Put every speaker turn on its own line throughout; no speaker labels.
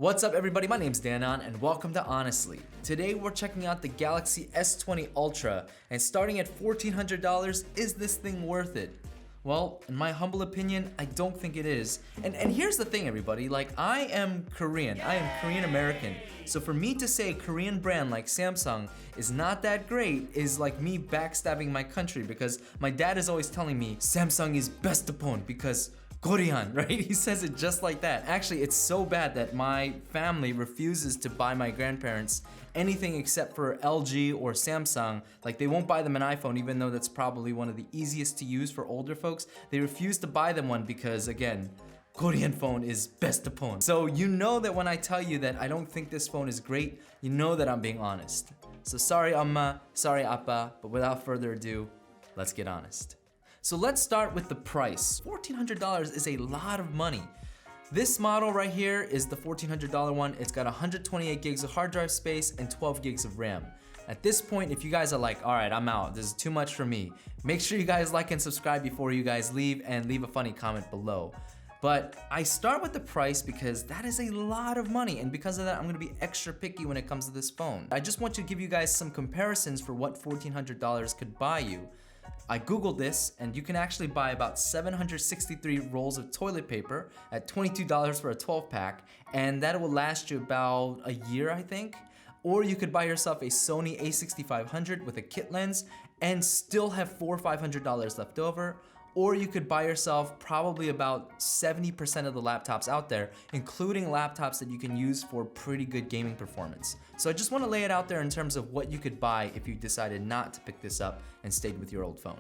What's up everybody, my name's Danon and welcome to Ahnestly. Today we're checking out the Galaxy S20 Ultra and starting at $1,400, is this thing worth it? Well, in my humble opinion, I don't think it is. And here's the thing everybody, like I am Korean, I am Korean American. So for me to say a Korean brand like Samsung is not that great is like me backstabbing my country, because my dad is always telling me Samsung is best upon because Korean, right? He says it just like that. Actually, it's so bad that my family refuses to buy my grandparents anything except for LG or Samsung. Like they won't buy them an iPhone, even though that's probably one of the easiest to use for older folks. They refuse to buy them one because, again, Korean phone is best upon. So you know that when I tell you that I don't think this phone is great, you know that I'm being honest. So sorry Amma, sorry Appa, but without further ado, let's get honest. So let's start with the price. $1,400 is a lot of money. This model right here is the $1,400 one. It's got 128 gigs of hard drive space and 12 gigs of RAM. At this point, if you guys are like, all right, I'm out, this is too much for me, make sure you guys like and subscribe before you guys leave, and leave a funny comment below. But I start with the price because that is a lot of money, and because of that, I'm gonna be extra picky when it comes to this phone. I just want to give you guys some comparisons for what $1,400 could buy you. I googled this, and you can actually buy about 763 rolls of toilet paper at $22 for a 12 pack, and that will last you about a year, I think. Or you could buy yourself a Sony a6500 with a kit lens and still have $400 or $500 left over. Or you could buy yourself probably about 70% of the laptops out there, including laptops that you can use for pretty good gaming performance. So I just want to lay it out there in terms of what you could buy if you decided not to pick this up and stayed with your old phone.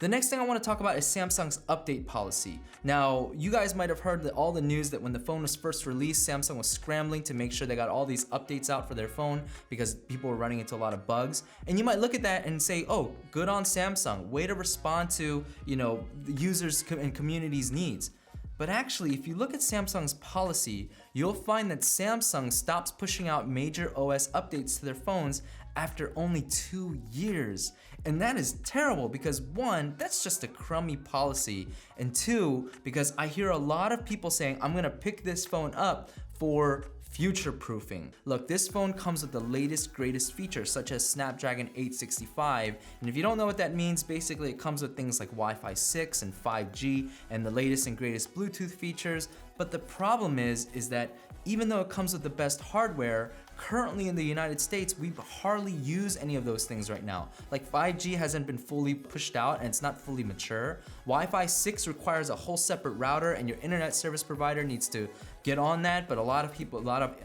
The next thing I want to talk about is Samsung's update policy. Now, you guys might have heard all the news that when the phone was first released, Samsung was scrambling to make sure they got all these updates out for their phone because people were running into a lot of bugs. And you might look at that and say, oh, good on Samsung, way to respond to, the users and community's needs. But actually, if you look at Samsung's policy, you'll find that Samsung stops pushing out major OS updates to their phones after only 2 years. And that is terrible because one, that's just a crummy policy. And two, because I hear a lot of people saying, I'm gonna pick this phone up for future-proofing. Look, this phone comes with the latest, greatest features such as Snapdragon 865, and if you don't know what that means, basically it comes with things like Wi-Fi 6 and 5G and the latest and greatest Bluetooth features. But the problem is that even though it comes with the best hardware, currently in the United States, we hardly use any of those things right now. Like 5G hasn't been fully pushed out and it's not fully mature. Wi-Fi 6 requires a whole separate router and your internet service provider needs to get on that, but a lot of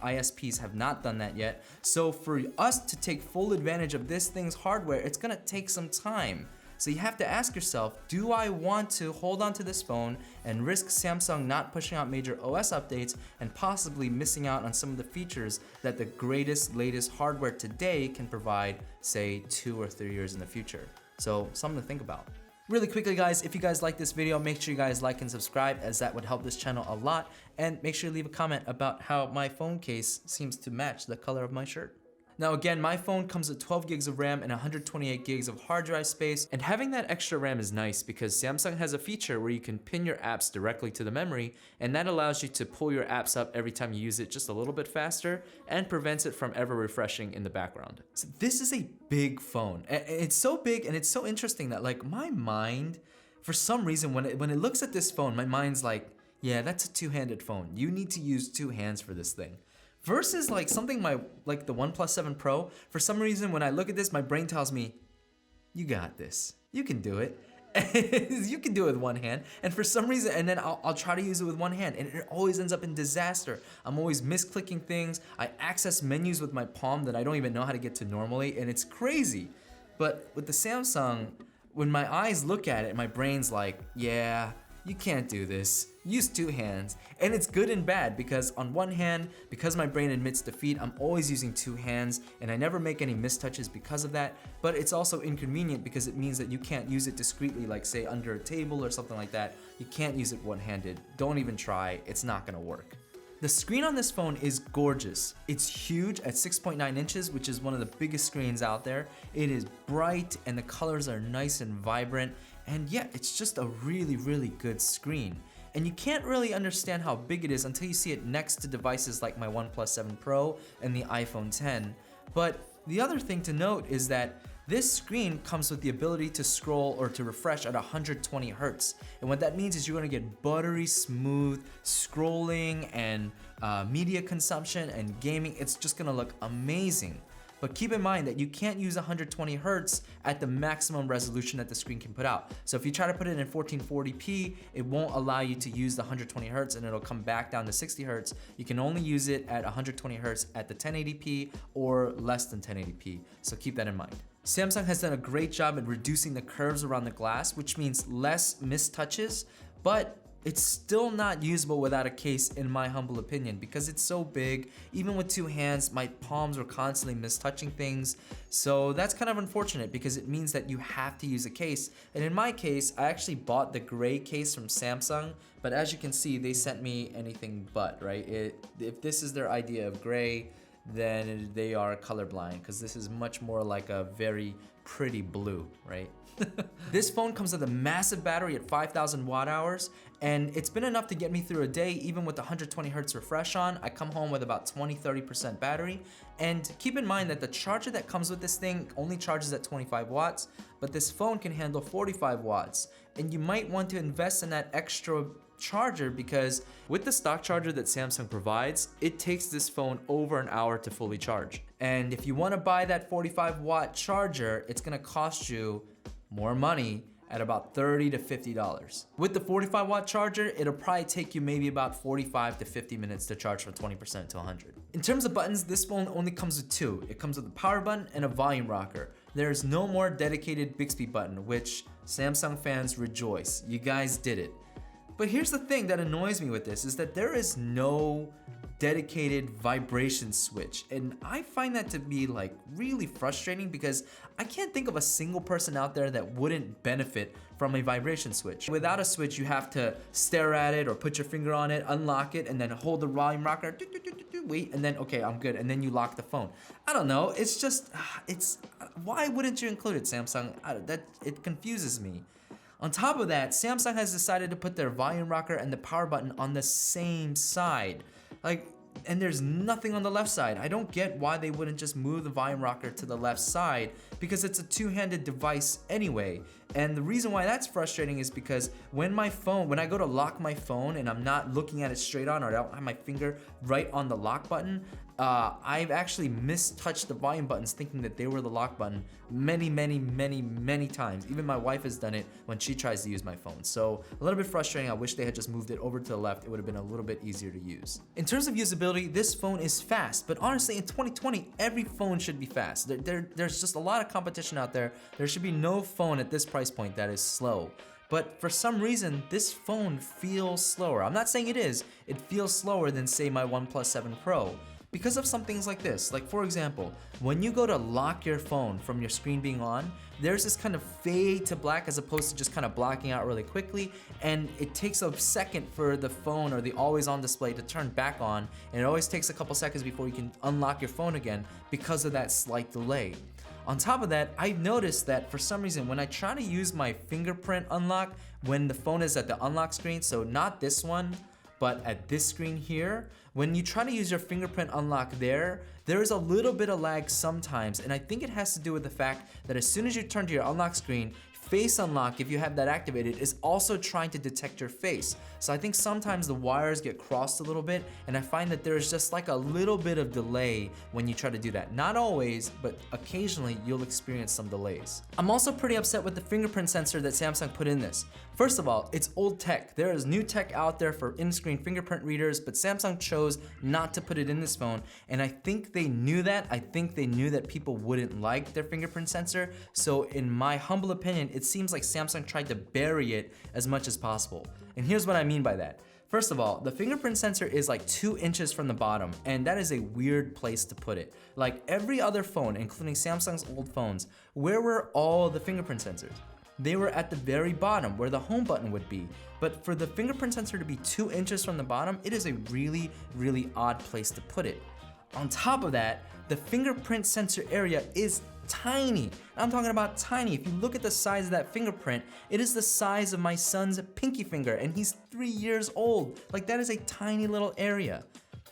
ISPs have not done that yet. So for us to take full advantage of this thing's hardware, it's gonna take some time. So you have to ask yourself, do I want to hold on to this phone and risk Samsung not pushing out major OS updates and possibly missing out on some of the features that the greatest, latest hardware today can provide, say 2 or 3 years in the future? So something to think about. Really quickly guys, if you guys like this video, make sure you guys like and subscribe, as that would help this channel a lot. And make sure you leave a comment about how my phone case seems to match the color of my shirt. Now again, my phone comes with 12 gigs of RAM and 128 gigs of hard drive space, and having that extra RAM is nice because Samsung has a feature where you can pin your apps directly to the memory, and that allows you to pull your apps up every time you use it just a little bit faster and prevents it from ever refreshing in the background. So this is a big phone. It's so big and it's so interesting that like my mind, for some reason when it looks at this phone, my mind's like, yeah, that's a two-handed phone. You need to use 2 hands for this thing. Versus like something like the OnePlus 7 Pro, for some reason when I look at this, my brain tells me, you got this, you can do it. You can do it with one hand, and for some reason, and then I'll try to use it with one hand, and it always ends up in disaster. I'm always misclicking things, I access menus with my palm that I don't even know how to get to normally, and it's crazy. But with the Samsung, when my eyes look at it, my brain's like, yeah, you can't do this. Use 2 hands. And it's good and bad because on one hand, because my brain admits defeat, I'm always using 2 hands and I never make any mistouches because of that. But it's also inconvenient because it means that you can't use it discreetly, like say under a table or something like that. You can't use it one-handed. Don't even try, it's not gonna work. The screen on this phone is gorgeous. It's huge at 6.9 inches, which is one of the biggest screens out there. It is bright and the colors are nice and vibrant. And yeah, it's just a really, really good screen. and you can't really understand how big it is until you see it next to devices like my OnePlus 7 Pro and the iPhone 10. But the other thing to note is that this screen comes with the ability to scroll or to refresh at 120 Hz. And what that means is you're gonna get buttery smooth scrolling and media consumption and gaming. It's just gonna look amazing. But keep in mind that you can't use 120 Hz at the maximum resolution that the screen can put out. So if you try to put it in 1440p, it won't allow you to use the 120 Hz and it'll come back down to 60 Hz. You can only use it at 120 Hz at the 1080p or less than 1080p. So keep that in mind. Samsung has done a great job at reducing the curves around the glass, which means less mistouches, but it's still not usable without a case in my humble opinion because it's so big. Even with two hands, my palms were constantly mistouching things. So that's kind of unfortunate because it means that you have to use a case. And in my case, I actually bought the gray case from Samsung, but as you can see, they sent me anything but, right? If this is their idea of gray, then they are colorblind because this is much more like a very pretty blue, right? This phone comes with a massive battery at 5,000 watt hours, and it's been enough to get me through a day even with the 120 Hz refresh on. I come home with about 20-30% battery. And keep in mind that the charger that comes with this thing only charges at 25 watts, but this phone can handle 45 watts. And you might want to invest in that extra charger because with the stock charger that Samsung provides, it takes this phone over an hour to fully charge. And if you want to buy that 45 watt charger, it's going to cost you more money at about $30 to $50. With the 45 watt charger, it'll probably take you maybe about 45 to 50 minutes to charge from 20% to 100. In terms of buttons, this phone only comes with two. It comes with a power button and a volume rocker. There's no more dedicated Bixby button, which Samsung fans rejoice. You guys did it. But here's the thing that annoys me with this is that there is no dedicated vibration switch. And I find that to be like really frustrating because I can't think of a single person out there that wouldn't benefit from a vibration switch. Without a switch, you have to stare at it or put your finger on it, unlock it, and then hold the volume rocker, wait, and then, okay, I'm good. And then you lock the phone. I don't know, it's just, why wouldn't you include it, Samsung? It confuses me. On top of that, Samsung has decided to put their volume rocker and the power button on the same side. And there's nothing on the left side. I don't get why they wouldn't just move the volume rocker to the left side because it's a two-handed device anyway. And the reason why that's frustrating is because when I go to lock my phone and I'm not looking at it straight on or I don't have my finger right on the lock button, I've actually mistouched the volume buttons thinking that they were the lock button many times. Even my wife has done it when she tries to use my phone. So a little bit frustrating. I wish they had just moved it over to the left. It would have been a little bit easier to use. In terms of usability, this phone is fast, but honestly in 2020, every phone should be fast. There's just a lot of competition out there. There should be no phone at this price point that is slow. But for some reason, this phone feels slower. I'm not saying it is. It feels slower than say my OnePlus 7 Pro. Because of some things like this. Like for example, when you go to lock your phone from your screen being on, there's this kind of fade to black as opposed to just kind of blacking out really quickly, and it takes a second for the phone or the always on display to turn back on, and it always takes a couple seconds before you can unlock your phone again because of that slight delay. On top of that, I've noticed that for some reason when I try to use my fingerprint unlock when the phone is at the unlock screen, so not this one, but at this screen here, when you try to use your fingerprint unlock there is a little bit of lag sometimes, and I think it has to do with the fact that as soon as you turn to your unlock screen, Face Unlock, if you have that activated, is also trying to detect your face. So I think sometimes the wires get crossed a little bit, and I find that there's just like a little bit of delay when you try to do that. Not always, but occasionally you'll experience some delays. I'm also pretty upset with the fingerprint sensor that Samsung put in this. First of all, it's old tech. There is new tech out there for in-screen fingerprint readers, but Samsung chose not to put it in this phone, and I think they knew that. I think they knew that people wouldn't like their fingerprint sensor, so in my humble opinion, it seems like Samsung tried to bury it as much as possible. And here's what I mean by that. First of all, the fingerprint sensor is like 2 inches from the bottom, and that is a weird place to put it. Like every other phone, including Samsung's old phones, where were all the fingerprint sensors? They were at the very bottom where the home button would be. But for the fingerprint sensor to be 2 inches from the bottom, it is a really odd place to put it. On top of that, the fingerprint sensor area is tiny. I'm talking about tiny. If you look at the size of that fingerprint, it is the size of my son's pinky finger, and he's 3 years old. Like, that is a tiny little area.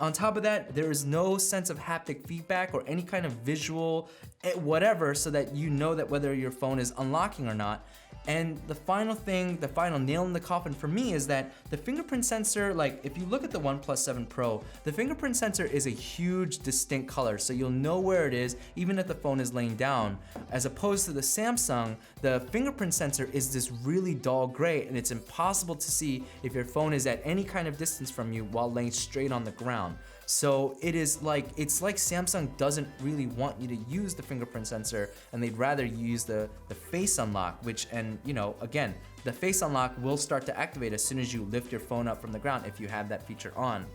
On top of that, there is no sense of haptic feedback or any kind of visual whatever, so that you know that whether your phone is unlocking or not. And the final thing, the final nail in the coffin for me is that the fingerprint sensor, like if you look at the OnePlus 7 Pro, the fingerprint sensor is a huge distinct color, so you'll know where it is even if the phone is laying down. As opposed to the Samsung, the fingerprint sensor is this really dull gray, and it's impossible to see if your phone is at any kind of distance from you while laying straight on the ground. So it's like Samsung doesn't really want you to use the fingerprint sensor, and they'd rather you use the face unlock, which, and you know, again, the face unlock will start to activate as soon as you lift your phone up from the ground if you have that feature on.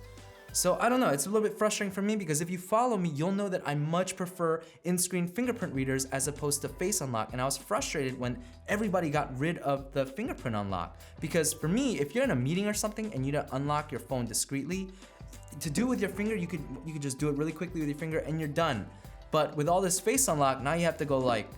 So I don't know, it's a little bit frustrating for me, because if you follow me, you'll know that I much prefer in-screen fingerprint readers as opposed to face unlock, and I was frustrated when everybody got rid of the fingerprint unlock. Because for me, if you're in a meeting or something and you need to unlock your phone discreetly, to do it with your finger, you could just do it really quickly with your finger and you're done. But with all this face unlock, now you have to go like,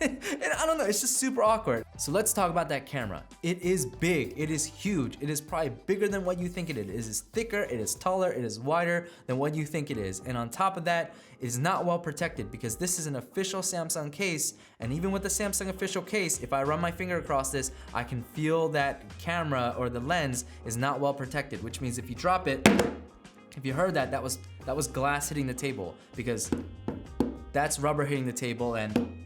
and I don't know, it's just super awkward. So let's talk about that camera. It is big, it is huge, it is probably bigger than what you think it is. It is thicker, it is taller, it is wider than what you think it is. And on top of that, it is not well protected, because this is an official Samsung case, and even with the Samsung official case, if I run my finger across this, I can feel that camera or the lens is not well protected, which means if you drop it, if you heard that, that was glass hitting the table, because that's rubber hitting the table and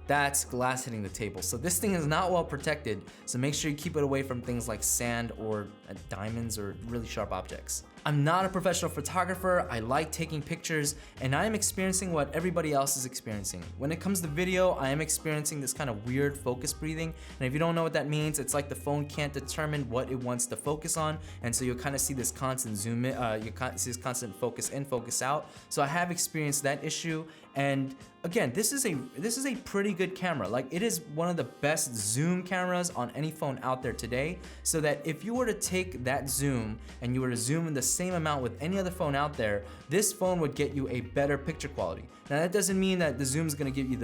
that's glass hitting the table. So this thing is not well protected, so make sure you keep it away from things like sand or diamonds or really sharp objects. I'm not a professional photographer, I like taking pictures, and I am experiencing what everybody else is experiencing. When it comes to video, I am experiencing this kind of weird focus breathing, and if you don't know what that means, it's like the phone can't determine what it wants to focus on, and so you'll kind of see this constant zoom in, you see this constant focus in, focus out. So I have experienced that issue, and again, this is a pretty good camera. Like, it is one of the best zoom cameras on any phone out there today, so that if you were to take that zoom and you were to zoom in the same amount with any other phone out there, this phone would get you a better picture quality. Now that doesn't mean that the zoom is gonna give you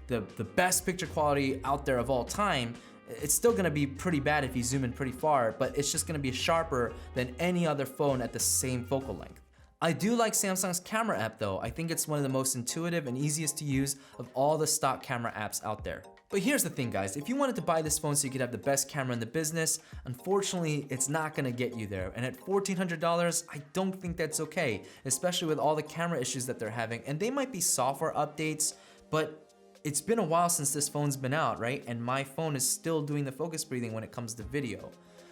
the best picture quality out there of all time. It's still gonna be pretty bad if you zoom in pretty far, but it's just gonna be sharper than any other phone at the same focal length. I do like Samsung's camera app though. I think it's one of the most intuitive and easiest to use of all the stock camera apps out there. But here's the thing, guys, if you wanted to buy this phone so you could have the best camera in the business, unfortunately, it's not gonna get you there. And at $1,400, I don't think that's okay, especially with all the camera issues that they're having. And they might be software updates, but it's been a while since this phone's been out, right? And my phone is still doing the focus breathing when it comes to video.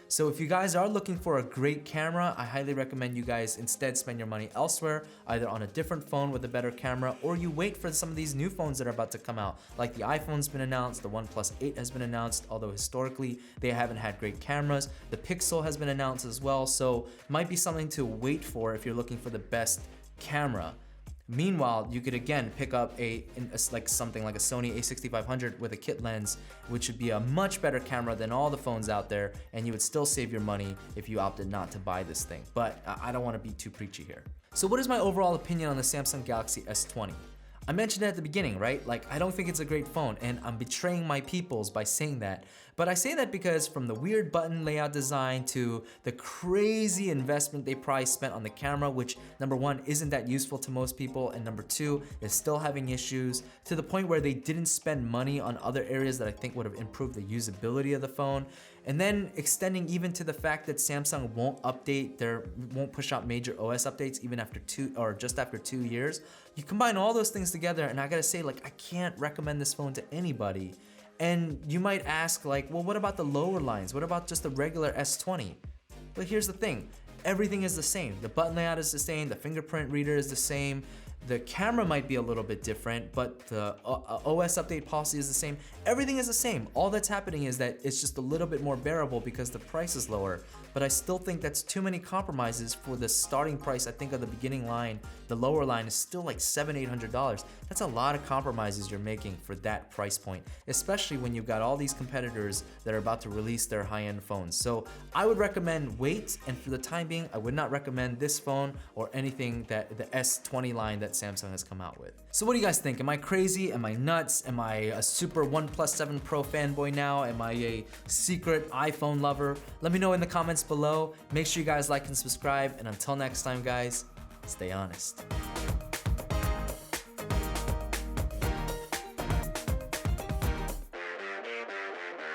So if you guys are looking for a great camera, I highly recommend you guys instead spend your money elsewhere, either on a different phone with a better camera, or you wait for some of these new phones that are about to come out. Like the iPhone's been announced, the OnePlus 8 has been announced, although historically they haven't had great cameras. The Pixel has been announced as well, so might be something to wait for if you're looking for the best camera. Meanwhile, you could again pick up like something like a Sony a6500 with a kit lens, which would be a much better camera than all the phones out there, and you would still save your money if you opted not to buy this thing. But I don't want to be too preachy here. So what is my overall opinion on the Samsung Galaxy S20? I mentioned it at the beginning, right? Like, I don't think it's a great phone, and I'm betraying my peoples by saying that. But I say that because from the weird button layout design to the crazy investment they probably spent on the camera, which number one, isn't that useful to most people, and number two, is still having issues, to the point where they didn't spend money on other areas that I think would have improved the usability of the phone. And then extending even to the fact that Samsung won't push out major OS updates even after just after 2 years. You combine all those things together, and I gotta say, like, I can't recommend this phone to anybody. And you might ask, like, well, what about the lower lines? What about just the regular S20? But here's the thing, everything is the same. The button layout is the same, the fingerprint reader is the same, the camera might be a little bit different, but the OS update policy is the same. Everything is the same. All that's happening is that it's just a little bit more bearable because the price is lower. But I still think that's too many compromises for the starting price. I think of the beginning line, the lower line is still like $700-800. That's a lot of compromises you're making for that price point, especially when you've got all these competitors that are about to release their high-end phones. So I would recommend wait, and for the time being, I would not recommend this phone or anything that the S20 line that Samsung has come out with. So what do you guys think? Am I crazy? Am I nuts? Am I a super OnePlus 7 Pro fanboy now? Am I a secret iPhone lover? Let me know in the comments below. Make sure you guys like and subscribe, and until next time guys, stay honest.